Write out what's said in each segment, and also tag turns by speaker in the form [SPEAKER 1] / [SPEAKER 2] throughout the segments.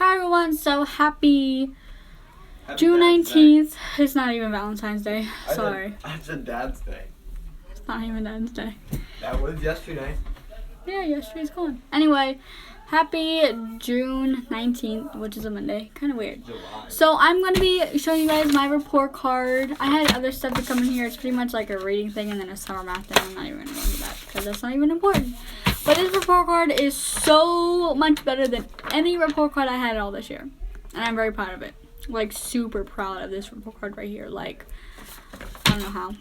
[SPEAKER 1] Hi everyone, so happy June
[SPEAKER 2] Dad's
[SPEAKER 1] 19th. It's not even Valentine's Day.
[SPEAKER 2] Day.
[SPEAKER 1] Sorry.
[SPEAKER 2] I said Dad's Day.
[SPEAKER 1] It's not even Dad's Day.
[SPEAKER 2] That was yesterday.
[SPEAKER 1] Yeah, yesterday's gone. Anyway, happy June 19th, which is a Monday. Kind of weird.
[SPEAKER 2] July.
[SPEAKER 1] So I'm going to be showing you guys my report card. I had other stuff to come in here. It's pretty much like a reading thing and then a summer math thing. I'm not even going to do that because that's not even important. But this report card is so much better than any report card I had all this year. And I'm very proud of it. Like, super proud of this report card right here. Like, I don't know how.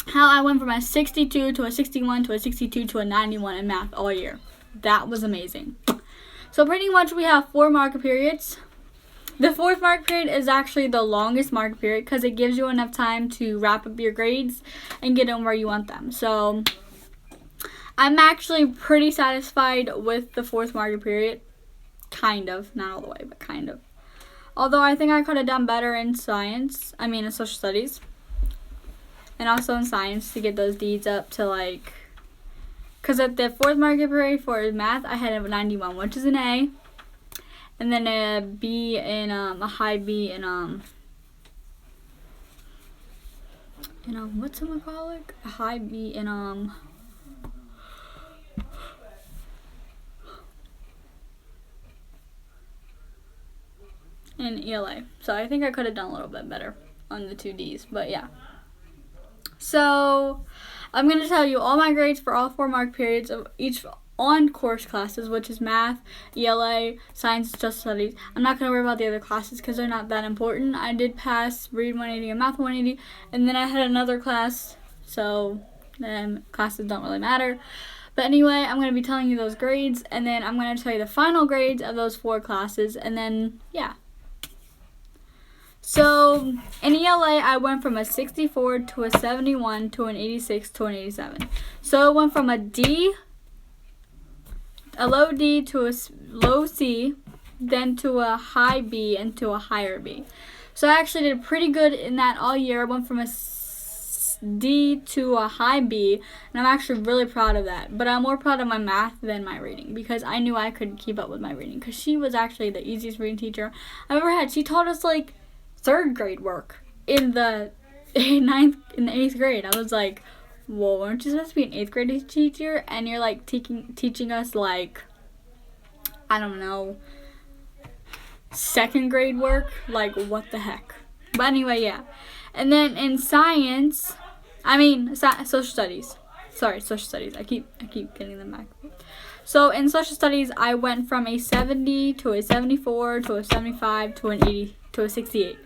[SPEAKER 1] How I went from a 62 to a 61 to a 62 to a 91 in math all year. That was amazing. So pretty much we have 4 marker periods. The 4th marker period is actually the longest marker period because it gives you enough time to wrap up your grades and get them where you want them. So I'm actually pretty satisfied with the 4th marker period. Kind of. Not all the way, but kind of. Although I think I could have done better in science. I mean in social studies. And also in science to get those D's up to like... Because at the 4th marker period for math, I had a 91, which is an A. And then a B in, a high B in, whatchamacallit? A high B in, in ELA. So I think I could have done a little bit better on the 2 Ds, but yeah. So I'm going to tell you all my grades for all 4 mark periods of each on-course classes, which is math, ELA, science, social studies. I'm not going to worry about the other classes because they're not that important. I did pass Read 180 and Math 180, and then I had another class, so classes don't really matter. But anyway, I'm going to be telling you those grades, and then I'm going to tell you the final grades of those 4 classes, and then, yeah. So, in ELA, I went from a 64 to a 71 to an 86 to an 87. So, it went from a D, a low D to a low C, then to a high B, and to a higher B. So, I actually did pretty good in that all year. I went from a D to a high B, and I'm actually really proud of that. But I'm more proud of my math than my reading because I knew I could keep up with my reading because she was actually the easiest reading teacher I've ever had. She taught us, like, 3rd grade work in the 8th grade. I was like, whoa, aren't you supposed to be an 8th grade teacher? And you're like teaching us like, I don't know, 2nd grade work? Like, what the heck? But anyway, yeah. And then in science, social studies. Sorry, social studies. I keep getting them back. So in social studies, I went from a 70 to a 74 to a 75 to an 80 to a 68.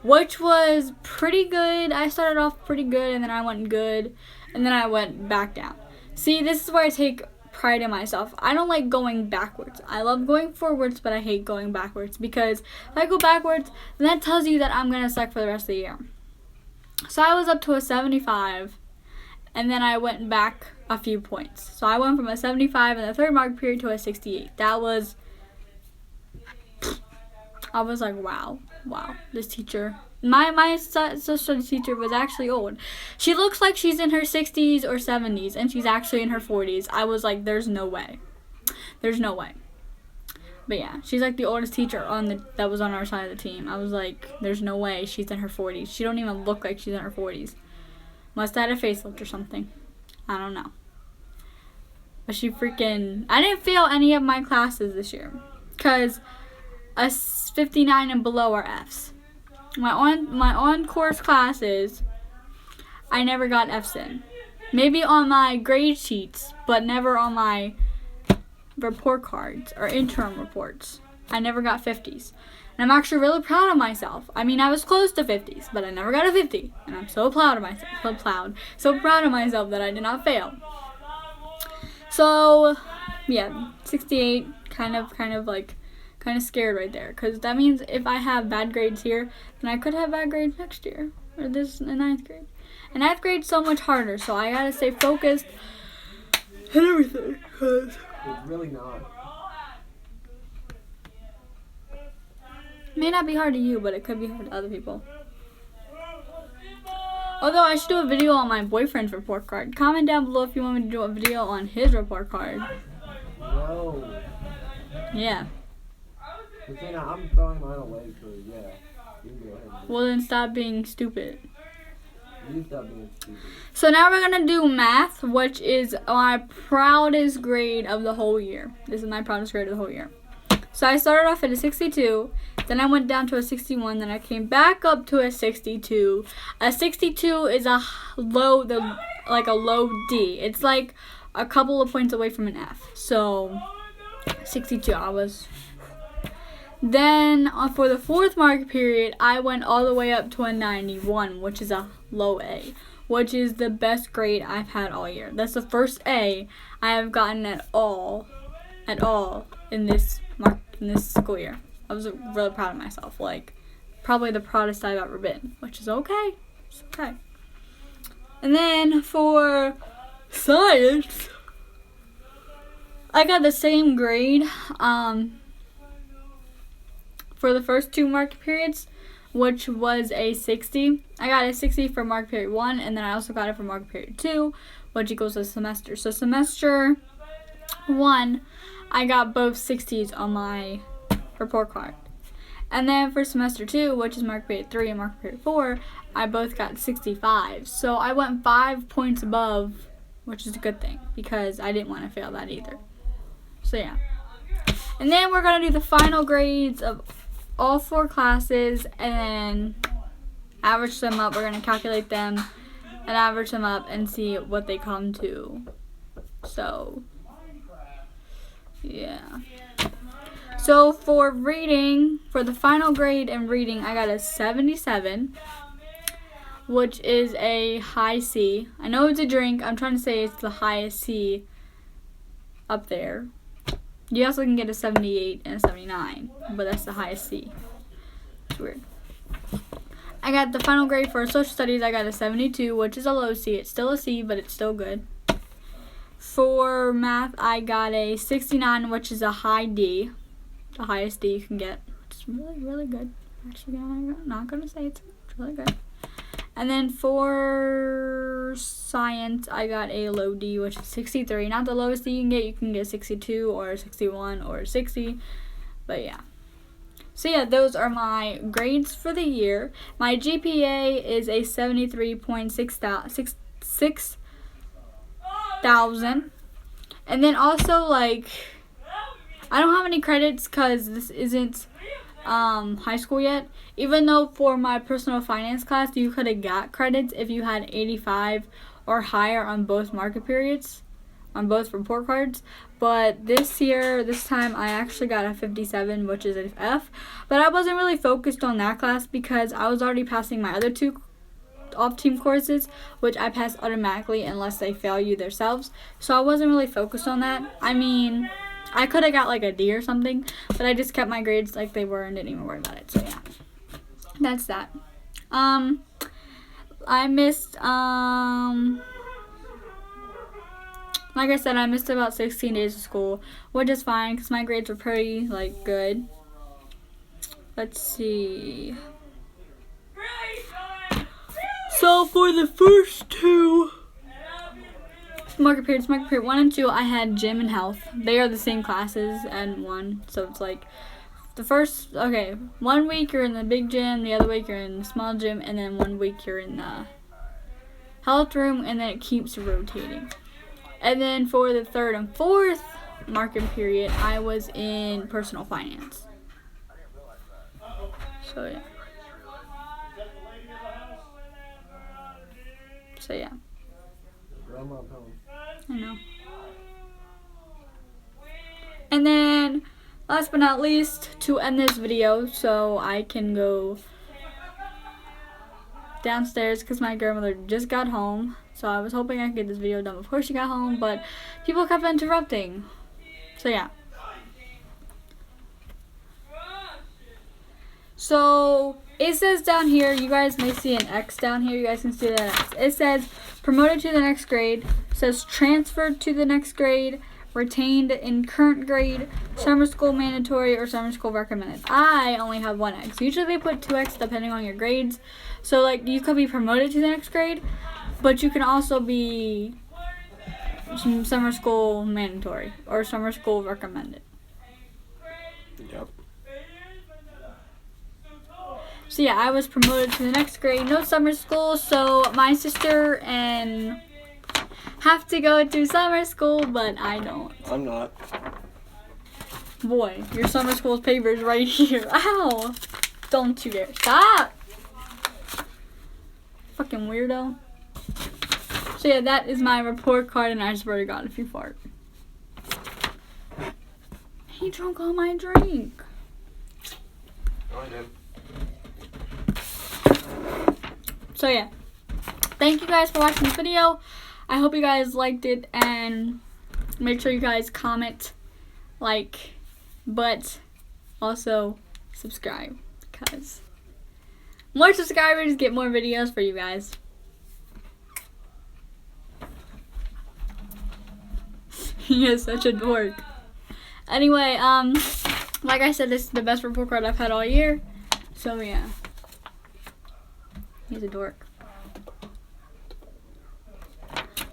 [SPEAKER 1] Which was pretty good. I started off pretty good, and then I went good, and then I went back down. See, this is where I take pride in myself. I don't like going backwards. I love going forwards, but I hate going backwards, because if I go backwards, then that tells you that I'm going to suck for the rest of the year. So I was up to a 75, and then I went back a few points. So I went from a 75 in the 3rd mark period to a 68. I was like, wow, this teacher. My social studies teacher was actually old. She looks like she's in her 60s or 70s, and she's actually in her 40s. I was like, there's no way. There's no way. But yeah, she's like the oldest teacher that was on our side of the team. I was like, there's no way she's in her 40s. She don't even look like she's in her 40s. Must have had a facelift or something. I don't know. But I didn't fail any of my classes this year. Because a 59 and below are Fs. My on-course classes, I never got Fs in. Maybe on my grade sheets, but never on my report cards or interim reports. I never got 50s. And I'm actually really proud of myself. I mean, I was close to 50s, but I never got a 50. And I'm so proud of myself. So proud of myself that I did not fail. So, yeah, 68, kind of scared right there, because that means if I have bad grades here, then I could have bad grades next year, or this in 9th grade. And 9th grade's so much harder, so I gotta stay focused and everything, because
[SPEAKER 2] It's really not.
[SPEAKER 1] it may not be hard to you, but it could be hard to other people. Although I should do a video on my boyfriend's report card. Comment down below if you want me to do a video on his report card.
[SPEAKER 2] No.
[SPEAKER 1] Yeah.
[SPEAKER 2] Christina, I'm throwing mine away, so yeah. You can go ahead and do
[SPEAKER 1] Well, then stop being stupid.
[SPEAKER 2] it. You stop being stupid.
[SPEAKER 1] So now we're gonna do math, which is my proudest grade of the whole year. This is my proudest grade of the whole year. So I started off at a 62, then I went down to a 61, then I came back up to a 62. A 62 is a low D. It's like a couple of points away from an F. So 62 I was. Then for the fourth mark period, I went all the way up to a 91, which is a low A, which is the best grade I've had all year. That's the first A I have gotten at all in this school year. I was really proud of myself. Like, probably the proudest I've ever been, which is okay. It's okay. And then for science, I got the same grade for the first 2 mark periods, which was a 60. I got a 60 for mark period 1, and then I also got it for mark period 2, which equals a semester. So semester 1, I got both 60s on my report card. And then for semester 2, which is mark period 3 and mark period 4, I both got 65. So I went 5 points above, which is a good thing, because I didn't want to fail that either. So yeah. And then we're going to do the final grades of all 4 classes, and then average them up. We're going to calculate them and average them up and see what they come to. So, yeah. So for reading, for the final grade in reading, I got a 77, which is a high C. I know it's a drink. I'm trying to say it's the highest C up there. You also can get a 78 and a 79, but that's the highest C. It's weird. I got the final grade for social studies. I got a 72, which is a low C. It's still a C, but it's still good. For math, I got a 69, which is a high D. The highest D you can get. It's really, really good. Actually, I'm not going to say it's really good. And then for science, I got a low D, which is 63. Not the lowest D you can get. You can get 62 or 61 or 60. But yeah. So yeah, those are my grades for the year. My GPA is a 73.6,000. And then also, like, I don't have any credits because this isn't high school yet. Even though for my personal finance class, you could have got credits if you had 85 or higher on both market periods, on both report cards. But this time, I actually got a 57, which is an F. But I wasn't really focused on that class because I was already passing my other 2 off-team courses, which I pass automatically unless they fail you themselves. So I wasn't really focused on that. I mean, I could have got like a D or something, but I just kept my grades like they were and didn't even worry about it. So yeah, that's that. I missed, like I said, I missed about 16 days of school, which is fine because my grades were pretty, like, good. Let's see. So for the first 2 market periods, market period 1 and 2, I had gym and health. They are the same classes and 1, so it's like the first, 1 week you're in the big gym, the other week you're in the small gym, and then 1 week you're in the health room, and then it keeps rotating. And then for the 3rd and 4th market period, I was in personal finance. So yeah. So yeah. I know. And then, last but not least, to end this video, so I can go downstairs because my grandmother just got home. So I was hoping I could get this video done before she got home, but people kept interrupting. So yeah. So it says down here, you guys may see an X down here. You guys can see that X. It says promoted to the next grade. It says transferred to the next grade. Retained in current grade. Summer school mandatory or summer school recommended. I only have 1 X. Usually they put 2 X depending on your grades. So like you could be promoted to the next grade, but you can also be summer school mandatory or summer school recommended.
[SPEAKER 2] Yep.
[SPEAKER 1] So yeah, I was promoted to the next grade. No summer school, so my sister and have to go to summer school, but I don't.
[SPEAKER 2] I'm not.
[SPEAKER 1] Boy, your summer school's paper is right here. Ow! Don't you dare. Stop! Fucking weirdo. So yeah, that is my report card, and I swear to God if you fart. He drank all my drink.
[SPEAKER 2] Oh, I did.
[SPEAKER 1] So yeah, thank you guys for watching this video. I hope you guys liked it, and make sure you guys comment, like, but also subscribe, because more subscribers get more videos for you guys. He is such a dork. Anyway, like I said, this is the best report card I've had all year. So yeah, he's a dork.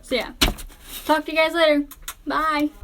[SPEAKER 1] So yeah, talk to you guys later. Bye.